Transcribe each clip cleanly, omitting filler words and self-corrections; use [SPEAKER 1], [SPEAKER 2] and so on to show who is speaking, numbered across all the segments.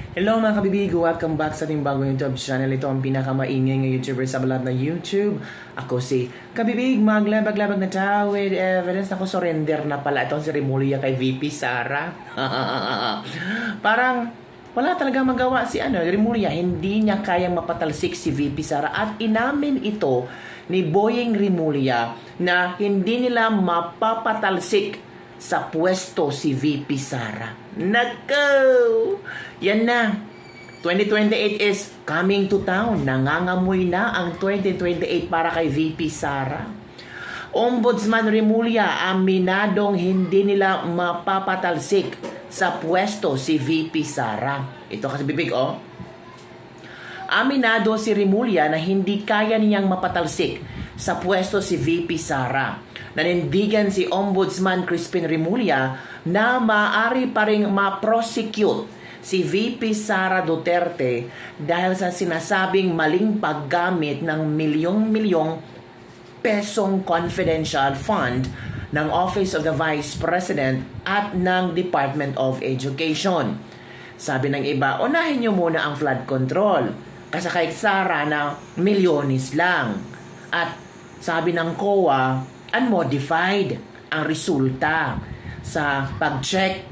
[SPEAKER 1] Hello mga kabibig, welcome back sa ating bagong YouTube channel. Ito ang pinakamaingay ng YouTuber sa balat ng YouTube. Ako si Kabibig, maglabag-labag na tao with evidence. Ako surrender na pala itong si Remulia kay VP Sara. Parang wala talaga magawa si Remulia. Hindi niya kayang mapatalsik si VP Sara. At inamin ito ni Boyeng Remulia na hindi nila mapapatalsik sa pwesto si VP Sara. Nako! Yan na. 2028 is coming to town. Nangangamoy na ang 2028 para kay VP Sara. Ombudsman Remulia, aminadong hindi nila mapapatalsik sa pwesto si VP Sara. Ito kasi bibig, oh. Aminado si Remulia na hindi kaya niyang mapatalsik sa pwesto si VP Sara. Nanindigan si Ombudsman Crispin Remulia na maaari pa ring ma-prosecute si VP Sara Duterte dahil sa sinasabing maling paggamit ng milyong-milyong pesong confidential fund ng Office of the Vice President at ng Department of Education. Sabi ng iba, unahin niyo muna ang flood control kasi kay Sara na milyones lang. At sabi ng COA, unmodified ang resulta sa pag-check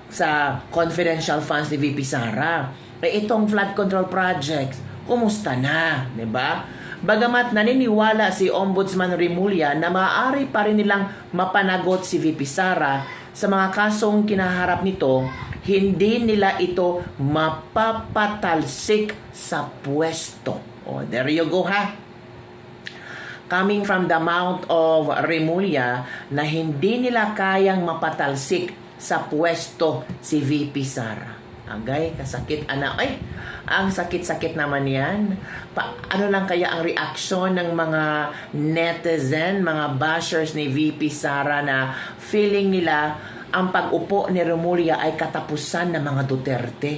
[SPEAKER 1] sa confidential funds ni VP Sara. Itong flood control project, kumusta na? Diba? Bagamat naniniwala si Ombudsman Remulia na maaari pa rin nilang mapanagot si VP Sara sa mga kasong kinaharap nito, hindi nila ito mapapatalsik sa pwesto. Oh, there you go ha. Coming from the mouth of Remulia na hindi nila kayang mapatalsik sa pwesto si VP Sara. Agay, kasakit anak. Ay, ang sakit-sakit naman yan. Ano lang kaya ang reaksyon ng mga netizen, mga bashers ni VP Sara na feeling nila ang pag-upo ni Remulia ay katapusan ng mga Duterte.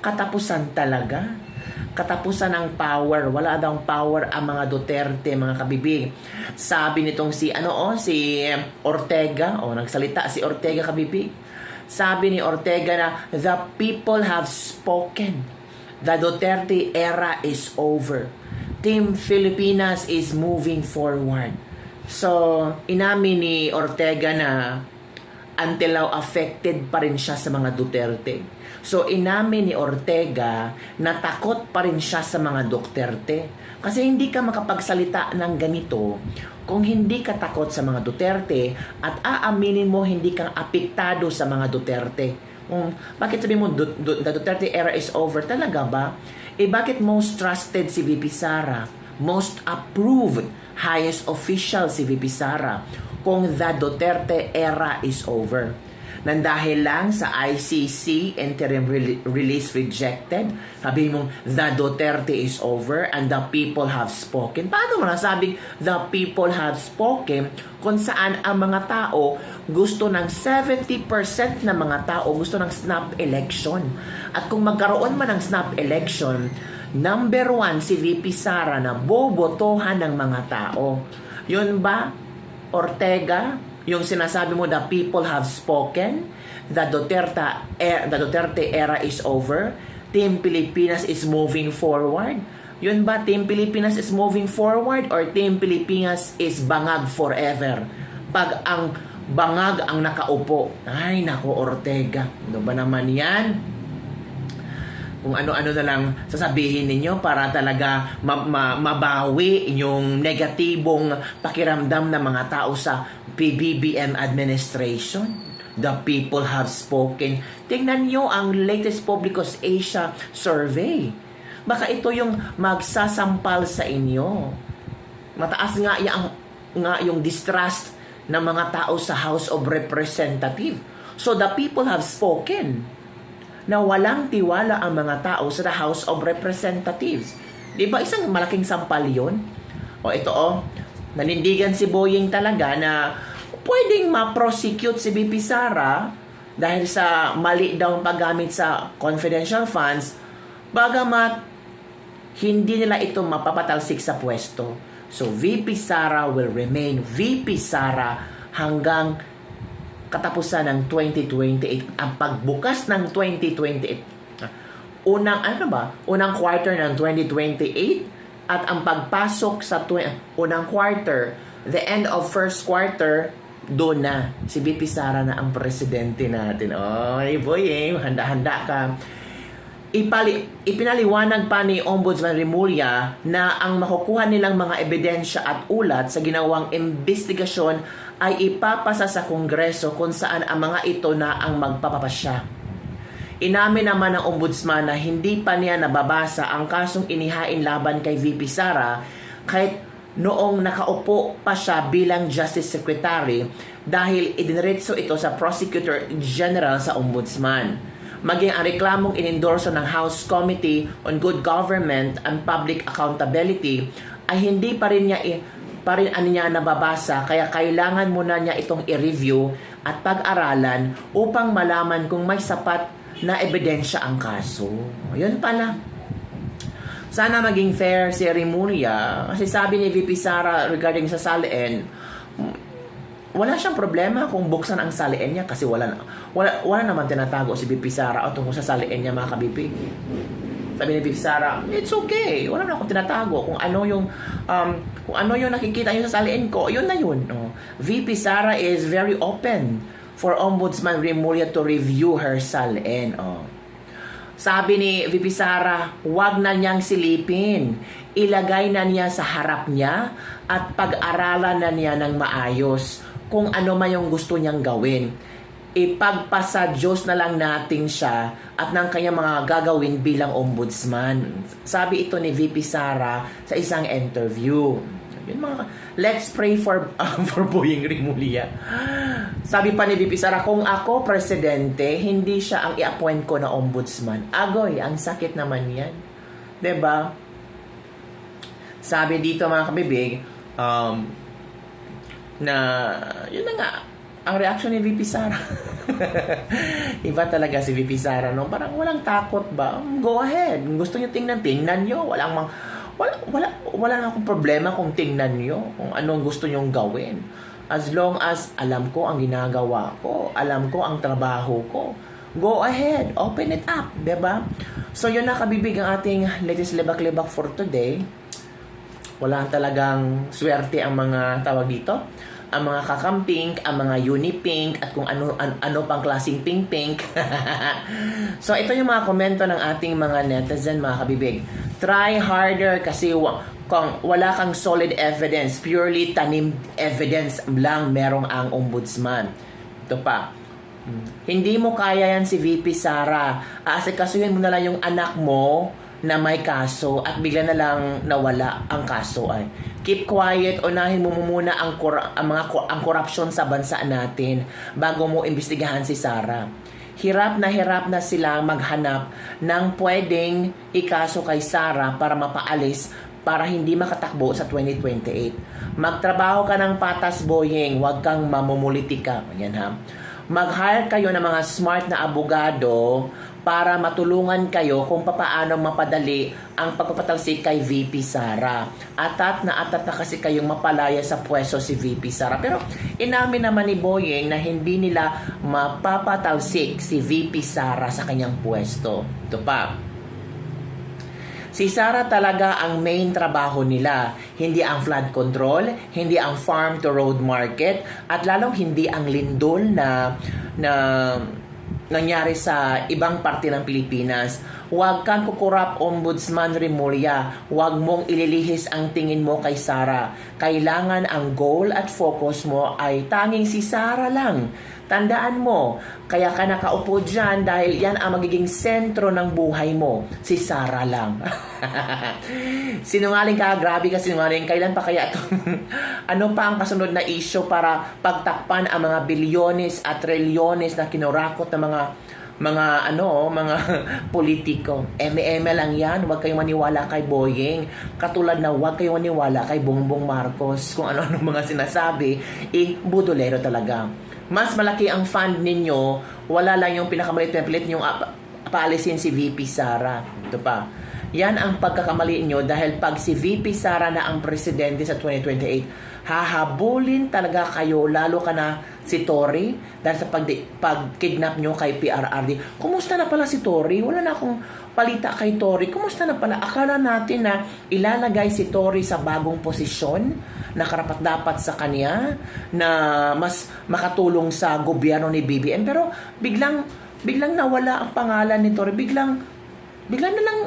[SPEAKER 1] Katapusan talaga. Katapusan ng power. Wala daw power ang mga Duterte, mga kabibig. Sabi nitong si Ortega, nagsalita si Ortega, kabibig. Sabi ni Ortega na the people have spoken. The Duterte era is over. Team Filipinas is moving forward. So, inamin ni Ortega na until now affected pa rin siya sa mga Duterte. So, inamin ni Ortega na takot pa rin siya sa mga Duterte. Kasi hindi ka makapagsalita ng ganito kung hindi ka takot sa mga Duterte at aaminin mo hindi kang apektado sa mga Duterte. Bakit sabi mo the Duterte era is over? Talaga ba? Bakit most trusted si VP Sara? Most approved, highest official si VP Sara kung the Duterte era is over? Nandahil lang sa ICC interim release rejected, sabi mong the Duterte is over and the people have spoken. Paano mo nasabing the people have spoken kung saan ang mga tao gusto ng 70% ng mga tao gusto ng snap election? At kung magkaroon man ng snap election, number 1 si VP Sara na bobotohan ng mga tao. Yun ba, Ortega? Yung sinasabi mo, the people have spoken, the Duterte era is over, Team Pilipinas is moving forward. Yun ba, Team Pilipinas is moving forward or Team Pilipinas is bangag forever? Pag ang bangag ang nakaupo, ay nako Ortega, ano ba naman yan? Kung ano-ano na lang sasabihin ninyo para talaga mabawi yung negatibong pakiramdam ng mga tao sa PBBM administration. The people have spoken. Tingnan nyo ang latest Publicos Asia survey. Baka ito yung magsasampal sa inyo. Mataas nga yung distrust ng mga tao sa House of Representatives. So the people have spoken na walang tiwala ang mga tao sa House of Representatives. Di ba isang malaking sampal yun? Nanindigan si Boyeng talaga na pwedeng ma-prosecute si VP Sara dahil sa mali daw ang paggamit sa confidential funds, bagamat hindi nila ito mapapatalsik sa pwesto. So VP Sara will remain VP Sara hanggang katapusan ng 2028. Ang pagbukas ng 2028 unang quarter ng 2028 at ang pagpasok sa unang quarter, the end of first quarter, doon na si VP Sara na ang presidente natin. Oy, boy, handa-handa ka. Ipinaliwanag pa ni Ombudsman Remulla na ang makukuha nilang mga ebidensya at ulat sa ginawang investigasyon ay ipapasa sa Kongreso kung saan ang mga ito na ang magpapapasya. Inamin naman ng Ombudsman na hindi pa niya nababasa ang kasong inihain laban kay VP Sara kahit noong nakaupo pa siya bilang Justice Secretary dahil idiniretso ito sa Prosecutor General sa Ombudsman. Maging ang reklamong inendorso ng House Committee on Good Government and Public Accountability ay hindi pa rin niya nababasa, kaya kailangan muna niya itong i-review at pag-aralan upang malaman kung may sapat na ebidensya ang kaso. Yun pala. Sana maging fair si Remulla kasi sabi ni VP Sara regarding sa Salin, wala siyang problema kung buksan ang salin niya kasi wala naman tinatago si VP Sara o tungkol sa salin niya, mga kabipi. Sabi ni VP Sara, it's okay. Wala na akong tinatago. Kung ano yung nakikita niyo sa salin ko, yun na yun. VP Sara is very open for Ombudsman Remulla to review her salin. Sabi ni VP Sara, wag na niyang silipin. Ilagay na niya sa harap niya at pag-aralan na niya ng maayos kung ano man yung gusto niyang gawin. Ipagpasa Diyos na lang natin siya at ng kanyang mga gagawin bilang ombudsman. Sabi ito ni VP Sara sa isang interview. Yun let's pray for Boying Remulla. Sabi pa ni VP Sara, kung ako presidente, hindi siya ang i-appoint ko na ombudsman. Agoy, ang sakit naman yan. 'Di ba? Sabi dito, mga kabibig, na yun na nga ang reaction ni VP Sara. Iba talaga si VP Sara, no? Parang walang takot ba? Go ahead. Kung gusto niyo tingnan niyo. Wala na akong problema kung tingnan niyo kung anong gusto niyong gawin. As long as alam ko ang ginagawa ko, alam ko ang trabaho ko, go ahead, open it up, 'di ba? So yun na, kabibig, ang ating latest libak-libak for today. Wala talagang swerte ang mga tawag dito, ang mga kakampink, ang mga unipink, at kung ano pang klaseng pink-pink. So ito yung mga komento ng ating mga netizen, mga kabibig. Try harder kasi kung wala kang solid evidence, purely tanim evidence lang merong ang ombudsman. Ito pa, hindi mo kaya yan si VP Sara. Asikasuhin mo na lang yung anak mo na may kaso at bigla na lang nawala ang kaso. Ay keep quiet, unahin mo muna ang corruption sa bansa natin bago mo imbestigahan si Sara. Hirap na sila maghanap ng pwedeng ikaso kay Sara para mapaalis, para hindi makatakbo sa 2028. Magtrabaho ka ng patas, Boying, huwag kang mamumulitika. Yan, ha. Mag-hire kayo ng mga smart na abogado para matulungan kayo kung paano mapadali ang pagpapatalsik kay VP Sara. Atat na kasi kayong mapalaya sa pwesto si VP Sara. Pero inamin naman ni Boying na hindi nila mapapatalsik si VP Sara sa kanyang pwesto. Ito pa, si Sara talaga ang main trabaho nila. Hindi ang flood control, hindi ang farm to road market, at lalong hindi ang lindol na nangyari sa ibang parte ng Pilipinas. Huwag kang kukurap, Ombudsman Remulla. Huwag mong ililihis ang tingin mo kay Sara. Kailangan ang goal at focus mo ay tanging si Sara lang. Tandaan mo, kaya ka nakaupo dyan dahil yan ang magiging sentro ng buhay mo. Si Sara lang. Sinungaling ka, grabe ka sinungaling. Kailan pa kaya ito? Ano pa ang kasunod na issue para pagtakpan ang mga bilyones at trilyones na kinurakot ng mga politiko? Eme lang yan. Huwag kayong maniwala kay Boying. Katulad na huwag kayong maniwala kay Bongbong Marcos. Kung ano mga sinasabi, budolero talaga. Mas malaki ang fund ninyo, wala lang yung pinakamalit na pilit yung paalisin si VP Sara. Ito pa. Yan ang pagkakamali nyo dahil pag si VP Sara na ang presidente sa 2028, Hahabulin talaga kayo, lalo ka na si Tory, dahil sa pag-kidnap nyo kay PRRD. Kumusta na pala si Tory? Wala na akong palita kay Tory. Kumusta na pala? Akala natin na ilalagay si Tory sa bagong posisyon na karapat-dapat sa kanya, na mas makatulong sa gobyerno ni BBM. Pero biglang nawala ang pangalan ni Tory. Biglang na lang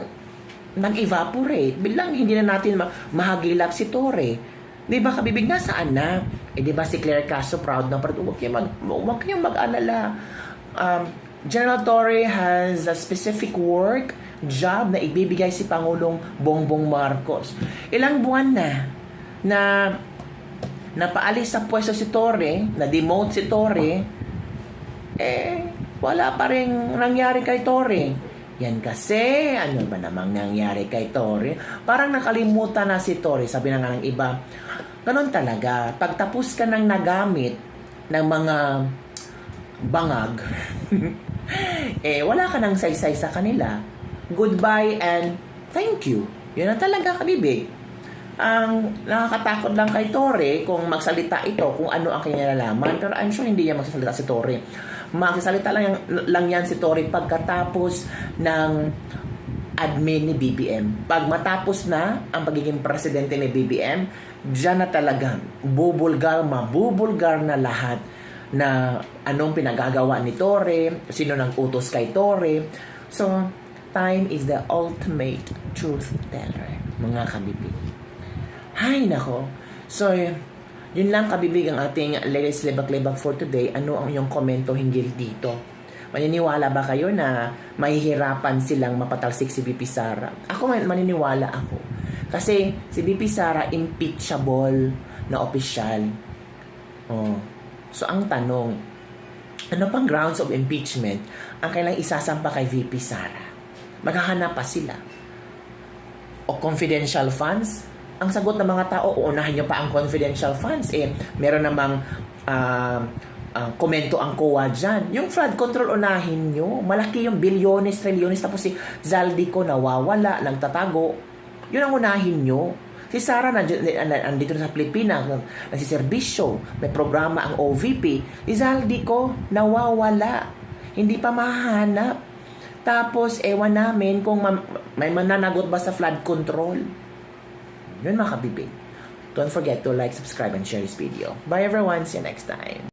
[SPEAKER 1] nag-evaporate. Biglang hindi na natin mahagilap si Tory. Di ba, kabibig, nasaan na? Di ba si Claire Castro proud na parang huwag kayong mag-alala. General Torre has a specific job na ibibigay si Pangulong Bongbong Marcos. Ilang buwan na napaalis sa pwesto si Torre, na-demote si Torre, wala pa rin nangyari kay Torre. Yan kasi, ano ba namang nangyari kay Torre? Parang nakalimutan na si Torre, sabi na nga ng iba. Ganon talaga. Pagtapos ka ng nagamit ng mga bangag, wala ka nang saysay sa kanila. Goodbye and thank you. Yun na talaga, kabibig. Ang nakakatakot lang kay Torre kung magsalita ito, kung ano ang kanya nalalaman. Pero I'm sure hindi niya magsasalita si Torre. Magsasalita lang yan si Torre pagkatapos ng admin ni BBM. Pag matapos na ang pagiging presidente ni BBM, diyan na talaga mabubulgar na lahat na anong pinagagawa ni Torre, sino nang utos kay Torre. So, time is the ultimate truth teller, mga kabibig. Hay nako. So, yun lang, kabibig, ang ating latest lebak-lebak for today. Ano ang iyong komento hinggil dito? Maniniwala ba kayo na mahihirapan silang mapatalsik si VP Sara? Ako maniniwala ako. Kasi si VP Sara impeachable na opisyal. So ang tanong, ano pang grounds of impeachment ang kailang isasampa kay VP Sara? Maghahanap pa sila. O confidential funds? Ang sagot ng mga tao, uunahin nyo pa ang confidential funds. Meron namang komento ang COA dyan. Yung flood control, unahin nyo. Malaki yung bilyones, trilyones. Tapos si Zaldico nawawala, nagtatago. Yun ang unahin nyo. Si Sara nandito na sa Pilipinas, nagsiservisyo, may programa ang OVP. Si Zaldico nawawala. Hindi pa mahanap. Tapos, ewan namin kung may mananagot ba sa flood control. Yun mga kabibig. Don't forget to like, subscribe, and share this video. Bye everyone. See you next time.